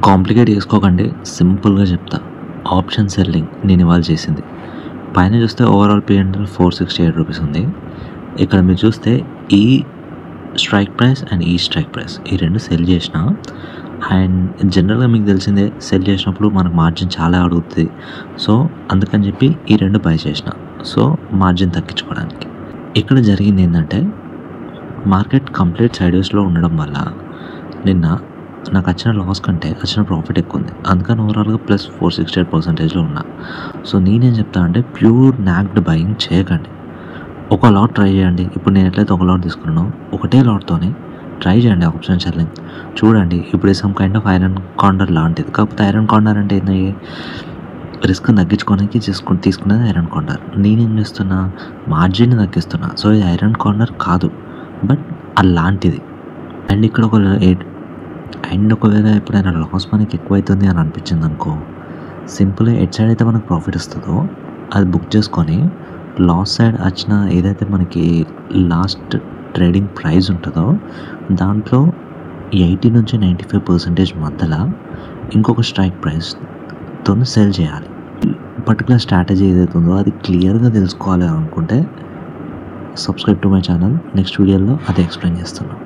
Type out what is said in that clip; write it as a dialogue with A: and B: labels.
A: Complicate చేసుకోకండి, సింపుల్గా చెప్తా. ఆప్షన్ సెల్లింగ్ నేను ఇవాళ చేసింది. పైన చూస్తే ఓవరాల్ P&L 468 రూపీస్ ఉంది. ఇక్కడ మీరు చూస్తే ఈ స్ట్రైక్ ప్రైస్ అండ్ ఈ స్ట్రైక్ ప్రైస్ ఈ రెండు సెల్ చేసిన. అండ్ జనరల్గా మీకు తెలిసిందే, సెల్ చేసినప్పుడు మనకు మార్జిన్ చాలా అడుగుతుంది. సో అందుకని చెప్పి ఈ రెండు బై చేసిన, సో మార్జిన్ తగ్గించుకోవడానికి. ఇక్కడ జరిగింది ఏంటంటే, మార్కెట్ కంప్లీట్ సైడ్వేస్లో ఉండడం వల్ల నిన్న నాకు వచ్చిన లాస్ కంటే వచ్చిన ప్రాఫిట్ ఎక్కువ ఉంది. అందుకని ఓవరాల్గా ప్లస్ 468%లో ఉన్నా. సో నేనేం చెప్తా అంటే, ప్యూర్ నాక్డ్ బయింగ్ చేయకండి. ఒక లాట్ ట్రై చేయండి. ఇప్పుడు నేను ఎట్లయితే ఒక లాట్ తీసుకున్నానో ఒకటే లాట్తోనే ట్రై చేయండి ఆప్షన్ సెల్లింగ్. చూడండి, ఇప్పుడు some kind of iron corner లాంటిది. కాకపోతే ఐరన్ కార్నర్ అంటే ఏంటి, రిస్క్ తగ్గించుకోవడానికి తీసుకునేది ఐరన్ కార్నర్. నేనేం చేస్తున్నా, మార్జిన్ని తగ్గిస్తున్నా. సో ఇది ఐరన్ కార్నర్ కాదు, బట్ అలాంటిది. అండ్ ఇక్కడ ఒకవేళ ఎప్పుడైనా లాస్ మనకి ఎక్కువైతుంది అని అనిపించింది అనుకో, సింపుల్గా ఎట్ సైడ్ అయితే మనకు ప్రాఫిట్ వస్తుందో అది బుక్ చేసుకొని, లాస్ సైడ్ వచ్చిన ఏదైతే మనకి లాస్ట్ ట్రేడింగ్ ప్రైస్ ఉంటుందో దాంట్లో 80 నుంచి 95% మధ్యలో ఇంకొక స్ట్రైక్ ప్రైస్తో సెల్ చేయాలి. పర్టికులర్ స్ట్రాటజీ ఏదైతే ఉందో అది క్లియర్గా తెలుసుకోవాలి అనుకుంటే subscribe to my channel. Next వీడియోలో అది ఎక్స్ప్లెయిన్ చేస్తున్నాను.